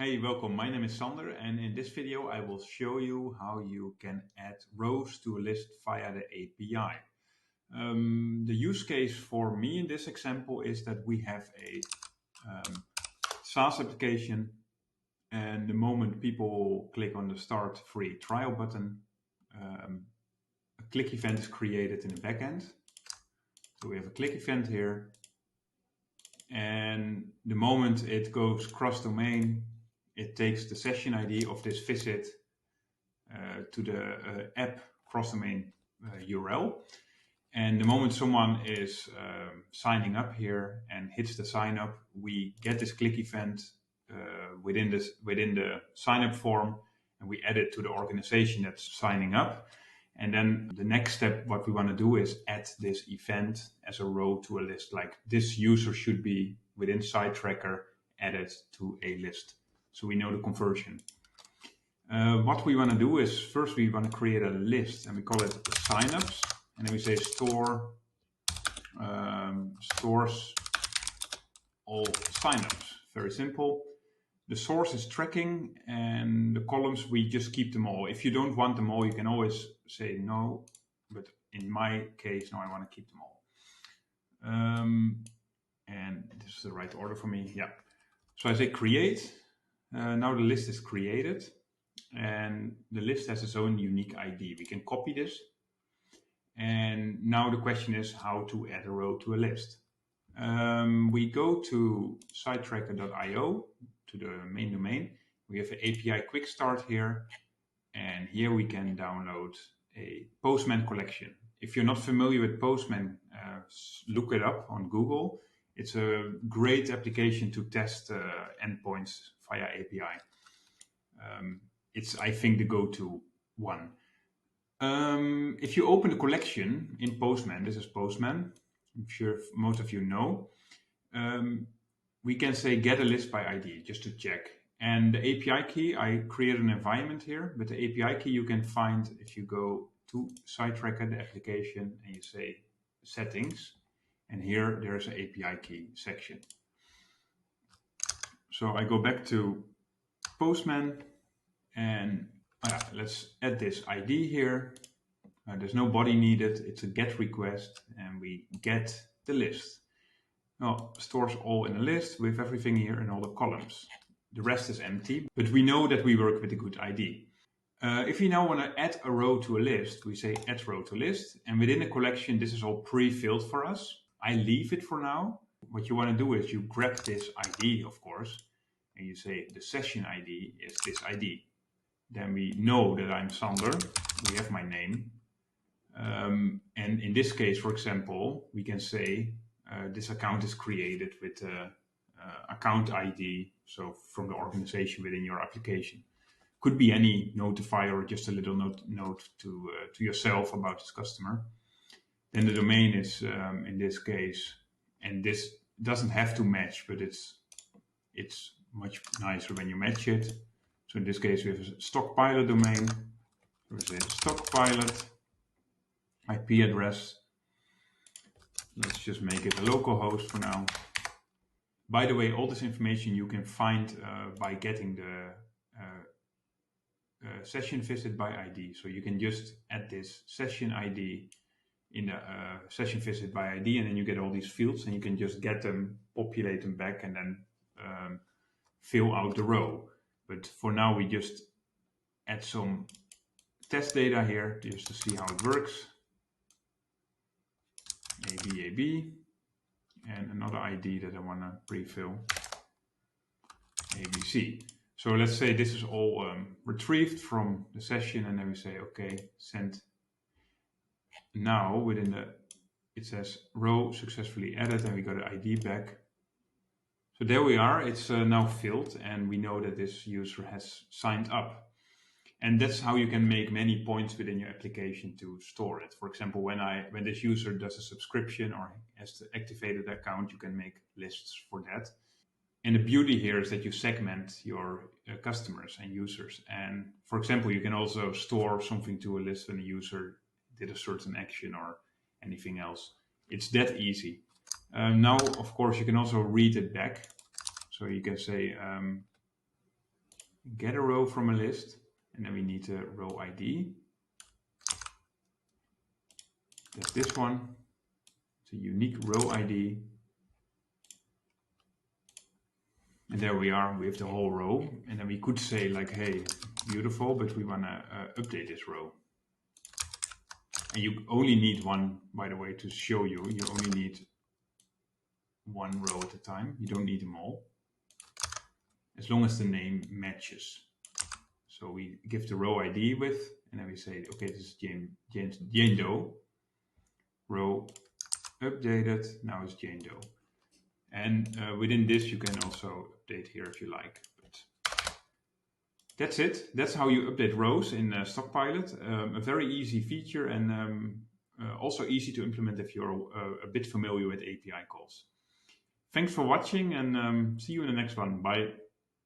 Hey, welcome. My name is Sander, and in this video I will show you how you can add rows to a list via the API. The use case for me in this example is that we have a SaaS application, and the moment people click on the Start Free Trial button, a click event is created in the backend. So we have a click event here, and the moment it goes cross-domain, it takes the session ID of this visit to the app cross-domain URL. And the moment someone is signing up here and hits the sign up, we get this click event within the sign up form, and we add it to the organization that's signing up. And then the next step, what we want to do is add this event as a row to a list. Like this user should be within SideTracker added to a list. So we know the conversion. What we want to do is first we want to create a list, and we call it signups. And then we say stores all signups. Very simple. The source is tracking, and the columns, we just keep them all. If you don't want them all, you can always say no. But in my case, now I want to keep them all. And this is the right order for me. Yeah. So I say create. Now the list is created, and the list has its own unique ID. We can copy this. And now the question is how to add a row to a list. We go to SideTracker.io, to the main domain. We have an API quick start here, and here we can download a Postman collection. If you're not familiar with Postman, look it up on Google. It's a great application to test endpoints via API. It's, I think, the go-to one. If you open the collection in Postman, this is Postman, I'm sure most of you know, we can say get a list by ID just to check. And the API key, I created an environment here, but the API key you can find if you go to SideTracker, the application, and you say settings. And here there's an API key section. So I go back to Postman, and let's add this ID here. There's no body needed. It's a GET request, and we get the list. Now, stores all in a list with everything here in all the columns. The rest is empty, but we know that we work with a good ID. If you now want to add a row to a list, we say add row to list, and within the collection, this is all pre-filled for us. I leave it for now. What you want to do is you grab this ID, of course, and you say the session ID is this ID. Then we know that I'm Sander. We have my name. And in this case, for example, we can say this account is created with account ID, so from the organization within your application. Could be any notifier or just a little note to yourself about this customer. Then the domain is in this case, and this doesn't have to match, but it's much nicer when you match it. So in this case, we have a Stockpilot domain. So we say Stockpilot, IP address. Let's just make it a local host for now. By the way, all this information you can find by getting the session visit by ID. So you can just add this session ID in the session visit by ID, and then you get all these fields, and you can just get them, populate them back, and then fill out the row. But for now, we just add some test data here just to see how it works. AB, and another ID that I want to pre-fill, ABC. So let's say this is all retrieved from the session, and then we say, okay, send. Now within it says row successfully added, and we got the ID back. So there we are, it's now filled, and we know that this user has signed up. And that's how you can make many points within your application to store it. For example, when this user does a subscription or has the activated account, you can make lists for that. And the beauty here is that you segment your customers and users. And for example, you can also store something to a list when a user did a certain action or anything else. It's that easy. Now, of course, you can also read it back. So you can say, get a row from a list, and then we need a row ID. That's this one. It's a unique row ID. And there we are, we have the whole row. And then we could say like, hey, beautiful, but we want to update this row. And you only need one, by the way, to show you. You only need one row at a time. You don't need them all. As long as the name matches. So we give the row ID with, and then we say, okay, this is Jane Doe. Row updated, now it's Jane Doe. And within this, you can also update here if you like. But that's it. That's how you update rows in Stockpilot. A very easy feature, and also easy to implement if you're a bit familiar with API calls. Thanks for watching, and see you in the next one. Bye.